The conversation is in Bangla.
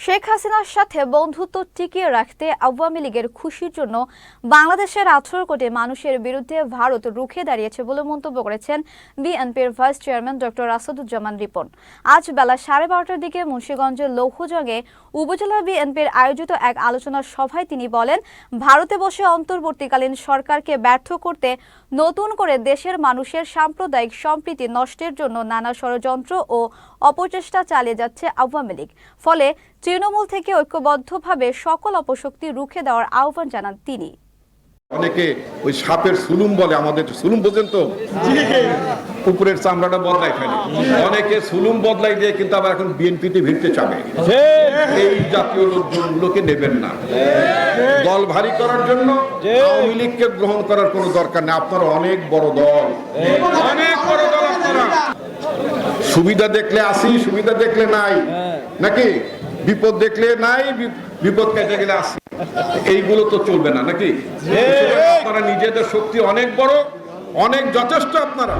শেখ হাসিনার সাথে বন্ধুত্ব টিকিয়ে রাখতে আওয়ামী লীগের খুশির জন্য বাংলাদেশের 18 কোটি মানুষের বিরুদ্ধে ভারত রুখে দাঁড়িয়েছে বলে মন্তব্য করেছেন বিএনপির vice chairman doctor Asaduzzaman Ripon. আজ বেলা 12:30টার দিকে মুন্সিগঞ্জের লৌহজঙ্গে উপজেলা বিএনপির আয়োজিত এক আলোচনা সভায় তিনি বলেন, ভারতে বসে অন্তর্বর্তীকালীন সরকারকে ব্যর্থ করতে নতুন করে দেশের মানুষের সাম্প্রদায়িক সম্প্রীতি নষ্টের জন্য নানা ষড়যন্ত্র ও অপচেষ্টা চালিয়ে যাচ্ছে আওয়ামী লীগ। ফলে তৃণমূল থেকে ঐক্যবদ্ধভাবে সকল অপশক্তি রুখে দেওয়ার আহ্বান জানান তিনি। অনেকে ওই সাপের সুলুম বলে, আমাদের সুলুম বোঝেন তো, উপরের চামড়াটা বদলাই ফেলে, অনেকে সুলুম বদলাই দিয়ে কিন্তু আবার এখন বিএনপিতে ভিড়তে চাবে। এই জাতীয় লোকগুলোকে নেবেন না। দল ভারী করার জন্য আওয়ামী লীগকে গ্রহণ করার কোনো দরকার নেই। আপনারা অনেক বড় দল, অনেক বড় দল। আপনারা সুবিধা দেখলে আসি, সুবিধা দেখলে নাই, নাকি বিপদ দেখলে নাই, বিপদ কেটে গেলে আসি, এইগুলো তো চলবে না, নাকি? আপনারা নিজেদের শক্তি অনেক বড়, অনেক যথেষ্ট আপনারা।